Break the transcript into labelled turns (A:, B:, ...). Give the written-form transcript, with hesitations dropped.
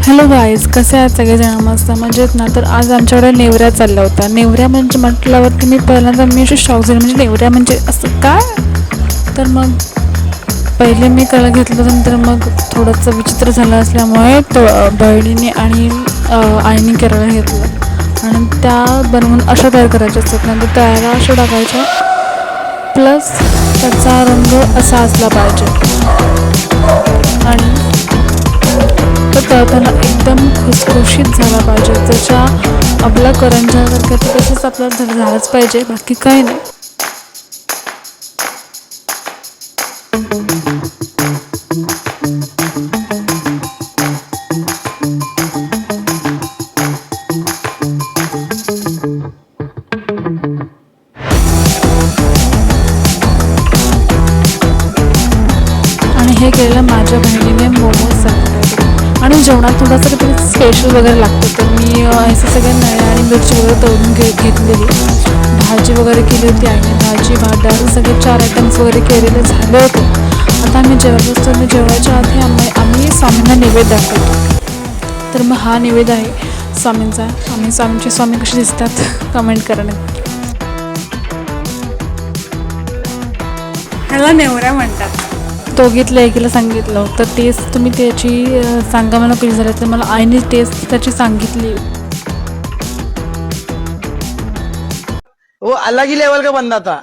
A: Hello guys, कसे आहेत सगळेजण? मस्त मजेत ना? तर आज आमच्याकडे नेवऱ्या चालल्या होत्या. नेवऱ्या म्हणजे म्हटल्यावरती मी अशी शॉक झाली, म्हणजे नेवऱ्या म्हणजे असं काय? तर मग पहिले मी कळलं घेतलं, नंतर मग थोडंसं विचित्र झालं असल्यामुळे बहिणीने आणि आईने करायला घेतलं आणि त्या बनवून अशा तयार करायच्या असतात. नंतर तयाला अशा टाकायच्या, प्लस त्याचा रंग असा असला पाहिजे आणि तर तळताना एकदम खुसखुशीत झाला पाहिजे. जशा आपला करंज्यासारख्या तसंच आपल्याला झालंच पाहिजे, बाकी काही नाही. आणि हे केलेलं माझ्या बहिणीने मोमोजसाठी. आणि जेवणात थोडंसं काहीतरी स्पेशल वगैरे लागतं, तर मी असे सगळे नळे आणि मिरची वगैरे तळून घेतलेली. भाजी वगैरे केली होती आईने, भाजी भात डाळ सगळे 4 आयटम्स वगैरे केलेले झाले होते. आता आम्ही जेवत असतो आणि जेवायच्या आधी आम्ही स्वामींना नैवेद्य दाखवतो. तर मग हा नैवेद्य आहे स्वामींचा. आम्ही स्वामी कसे दिसतात कमेंट करा नक्की. ह्याला नेवऱ्या म्हणतात. दोघीतलं एकीला सांगितलं तर टेस्ट तुम्ही त्याची सांगा मला कशी झाली. तर मला आईने टेस्ट त्याची सांगितली.
B: वो अलग ही लेवल का बंदा था।